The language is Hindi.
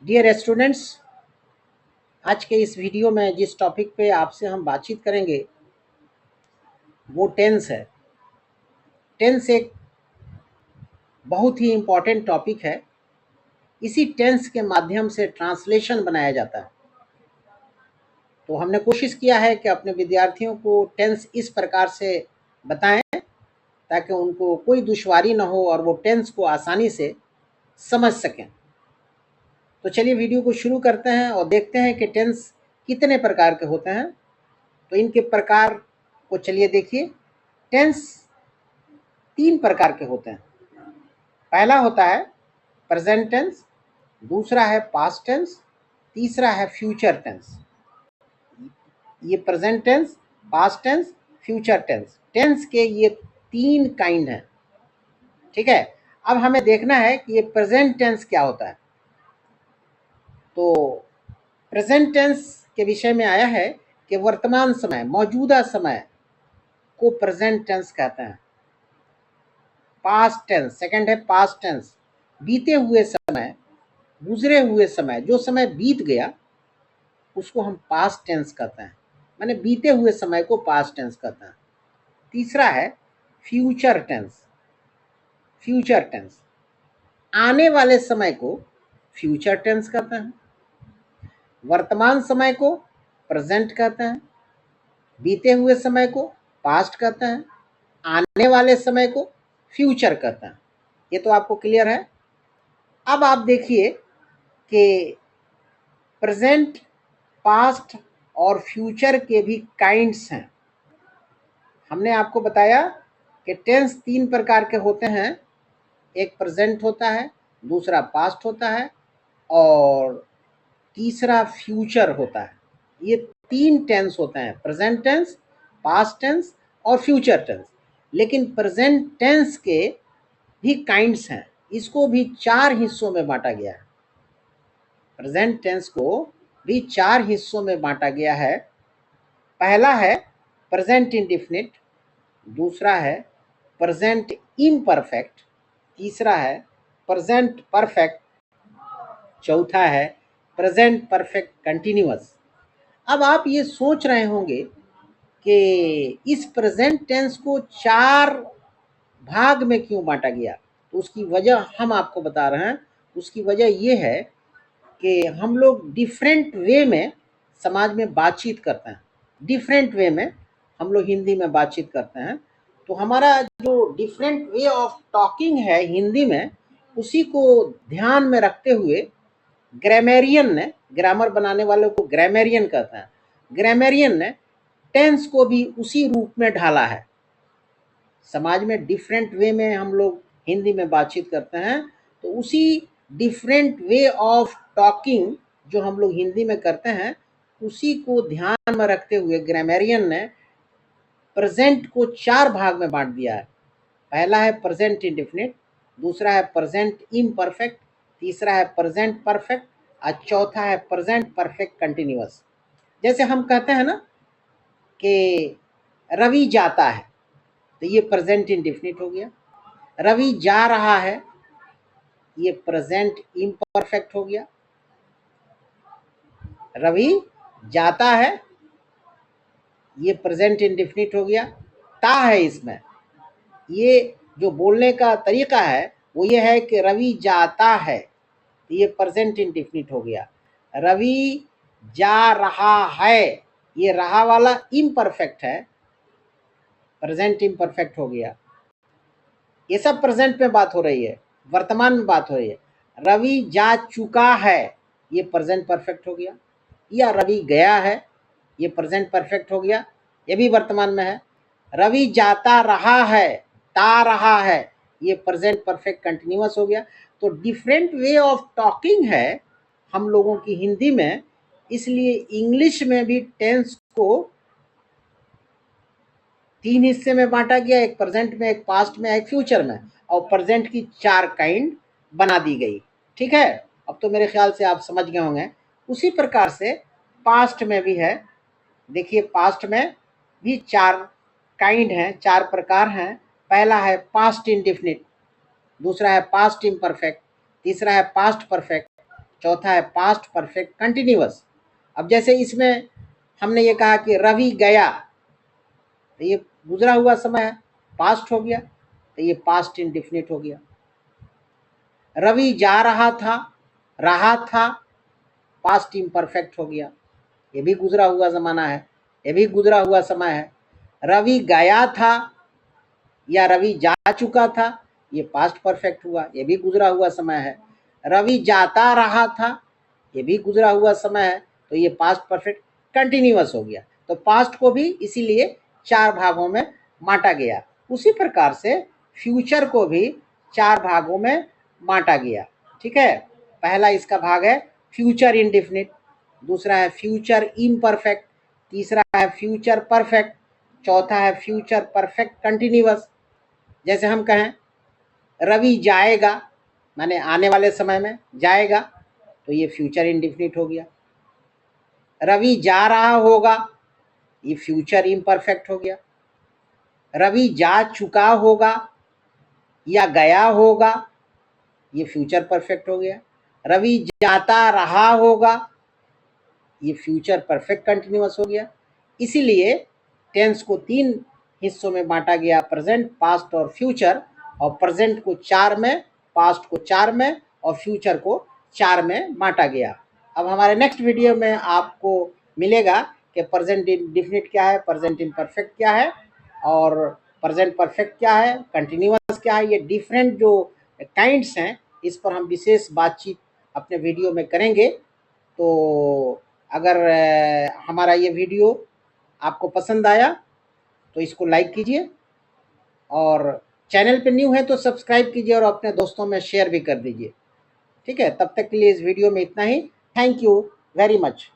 डियर स्टूडेंट्स, आज के इस वीडियो में जिस टॉपिक पे आपसे हम बातचीत करेंगे वो टेंस है। टेंस एक बहुत ही इम्पॉर्टेंट टॉपिक है। इसी टेंस के माध्यम से ट्रांसलेशन बनाया जाता है। तो हमने कोशिश किया है कि अपने विद्यार्थियों को टेंस इस प्रकार से बताएं ताकि उनको कोई दुश्वारी ना हो और वो टेंस को आसानी से समझ सकें। तो चलिए वीडियो को शुरू करते हैं और देखते हैं कि टेंस कितने प्रकार के होते हैं। तो इनके प्रकार को चलिए देखिए। टेंस 3 प्रकार के होते हैं। पहला होता है प्रेजेंट टेंस, दूसरा है पास्ट टेंस, तीसरा है फ्यूचर टेंस। ये present tense, past tense, future tense, tense के ये 3 काइंड हैं। ठीक है, अब हमें देखना है कि ये प्रेजेंट टेंस क्या होता है। तो प्रेजेंट टेंस के विषय में आया है कि वर्तमान समय, मौजूदा समय को प्रेजेंट टेंस कहते हैं। पास्ट टेंस, सेकंड है पास्ट टेंस, बीते हुए समय, गुजरे हुए समय, जो समय बीत गया उसको हम पास्ट टेंस कहते हैं, माने बीते हुए समय को पास्ट टेंस कहते हैं। तीसरा है फ्यूचर टेंस। फ्यूचर टेंस, आने वाले समय को फ्यूचर टेंस कहते हैं, वर्तमान समय को प्रेजेंट कहते हैं, बीते हुए समय को पास्ट कहते हैं, आने वाले समय को फ्यूचर कहते हैं। ये तो आपको क्लियर है। अब आप देखिए कि प्रेजेंट, पास्ट और फ्यूचर के भी काइंड्स हैं। हमने आपको बताया कि टेंस 3 प्रकार के होते हैं। एक प्रेजेंट होता है, दूसरा पास्ट होता है और तीसरा फ्यूचर होता है। ये 3 टेंस होते हैं, प्रेजेंट टेंस, पास्ट टेंस और फ्यूचर टेंस। लेकिन प्रेजेंट टेंस के भी काइंड्स हैं। इसको भी 4 हिस्सों में बांटा गया है। प्रेजेंट टेंस को भी 4 हिस्सों में बांटा गया है। पहला है प्रेजेंट इंडेफिनिट, दूसरा है प्रेजेंट इम्परफेक्ट, तीसरा है प्रेजेंट परफेक्ट, चौथा है प्रेजेंट परफेक्ट कंटिन्यूअस। अब आप ये सोच रहे होंगे कि इस प्रेजेंट टेंस को 4 भाग में क्यों बांटा गया। तो उसकी वजह हम आपको बता रहे हैं। उसकी वजह ये है कि हम लोग डिफरेंट वे में समाज में बातचीत करते हैं। डिफरेंट वे में हम लोग हिंदी में बातचीत करते हैं। तो हमारा जो डिफरेंट वे ऑफ टॉकिंग है हिंदी में, उसी को ध्यान में रखते हुए ग्रामेरियन ने, ग्रामर बनाने वालों को ग्रामेरियन कहते हैं, ग्रामेरियन ने टेंस को भी उसी रूप में ढाला है। समाज में डिफरेंट वे में हम लोग हिंदी में बातचीत करते हैं, तो उसी डिफरेंट वे ऑफ टॉकिंग जो हम लोग हिंदी में करते हैं, उसी को ध्यान में रखते हुए ग्रामेरियन ने प्रेजेंट को 4 भाग में बांट दिया है। पहला है प्रेजेंट इंडेफिनिट, दूसरा है प्रेजेंट इम्परफेक्ट, तीसरा है प्रेजेंट परफेक्ट और चौथा है प्रेजेंट परफेक्ट कंटिन्यूअस। जैसे हम कहते हैं ना कि रवि जाता है, तो ये प्रेजेंट इंडेफिनिट हो गया। रवि जा रहा है, ये प्रेजेंट इम्परफेक्ट हो गया। रवि जाता है, ये प्रेजेंट इंडेफिनिट हो गया। ता है इसमें, ये जो बोलने का तरीका है वो ये है कि रवि जाता है, तो ये प्रेजेंट इंडेफिनिट हो गया। रवि जा रहा है, ये रहा वाला इम्परफेक्ट है, प्रेजेंट इम्परफेक्ट हो गया। ये सब प्रेजेंट में बात हो रही है, वर्तमान में बात हो रही है। रवि जा चुका है, ये प्रेजेंट परफेक्ट हो गया। या रवि गया है, ये प्रेजेंट परफेक्ट हो गया, ये भी वर्तमान में है। रवि जाता रहा है, ता रहा है, ये प्रेजेंट परफेक्ट कंटिन्यूअस हो गया। तो डिफरेंट वे ऑफ टॉकिंग है हम लोगों की हिंदी में, इसलिए इंग्लिश में भी टेंस को 3 हिस्से में बांटा गया, एक प्रेजेंट में, एक पास्ट में, एक फ्यूचर में, और प्रेजेंट की 4 काइंड बना दी गई। ठीक है, अब तो मेरे ख्याल से आप समझ गए होंगे। उसी प्रकार से पास्ट में भी है। देखिए पास्ट में भी 4 काइंड हैं, 4 प्रकार हैं। पहला है पास्ट इंडेफिनिट, दूसरा है पास्ट इम्परफेक्ट, तीसरा है पास्ट परफेक्ट, चौथा है पास्ट परफेक्ट कंटिन्यूअस। अब जैसे इसमें हमने ये कहा कि रवि गया, तो ये गुजरा हुआ समय है, पास्ट हो गया, तो ये पास्ट इंडेफिनिट हो गया। रवि जा रहा था पास्ट इम्परफेक्ट हो गया, ये भी गुजरा हुआ जमाना है, ये भी गुजरा हुआ समय है। रवि गया था या रवि जा चुका था, ये पास्ट परफेक्ट हुआ, ये भी गुजरा हुआ समय है। रवि जाता रहा था, ये भी गुजरा हुआ समय है, तो ये पास्ट परफेक्ट कंटिन्यूअस हो गया। तो पास्ट को भी इसीलिए 4 भागों में बांटा गया। उसी प्रकार से फ्यूचर को भी 4 भागों में बांटा गया। ठीक है, पहला इसका भाग है फ्यूचर इंडेफिनिट, दूसरा है फ्यूचर इम्परफेक्ट, तीसरा है फ्यूचर परफेक्ट, चौथा है फ्यूचर परफेक्ट कंटिन्यूअस। जैसे हम कहें रवि जाएगा, माने आने वाले समय में जाएगा, तो ये फ्यूचर इंडेफिनिट हो गया। रवि जा रहा होगा, ये फ्यूचर इम्परफेक्ट हो गया। रवि जा चुका होगा या गया होगा, ये फ्यूचर परफेक्ट हो गया। रवि जाता रहा होगा, ये फ्यूचर परफेक्ट कंटिन्यूअस हो गया। इसीलिए टेंस को 3 हिस्सों में बांटा गया, प्रेजेंट, पास्ट और फ्यूचर। और प्रेजेंट को 4 में, पास्ट को 4 में और फ्यूचर को 4 में बांटा गया। अब हमारे नेक्स्ट वीडियो में आपको मिलेगा कि प्रेजेंट इंडेफिनिट क्या है, प्रेजेंट इम्परफेक्ट क्या है और प्रेजेंट परफेक्ट क्या है, कंटिन्यूअस क्या है। ये डिफरेंट जो काइंड्स हैं, इस पर हम विशेष बातचीत अपने वीडियो में करेंगे। तो अगर हमारा ये वीडियो आपको पसंद आया तो इसको लाइक कीजिए, और चैनल पे न्यू है तो सब्सक्राइब कीजिए और अपने दोस्तों में शेयर भी कर दीजिए। ठीक है, तब तक के लिए इस वीडियो में इतना ही। Thank you very much.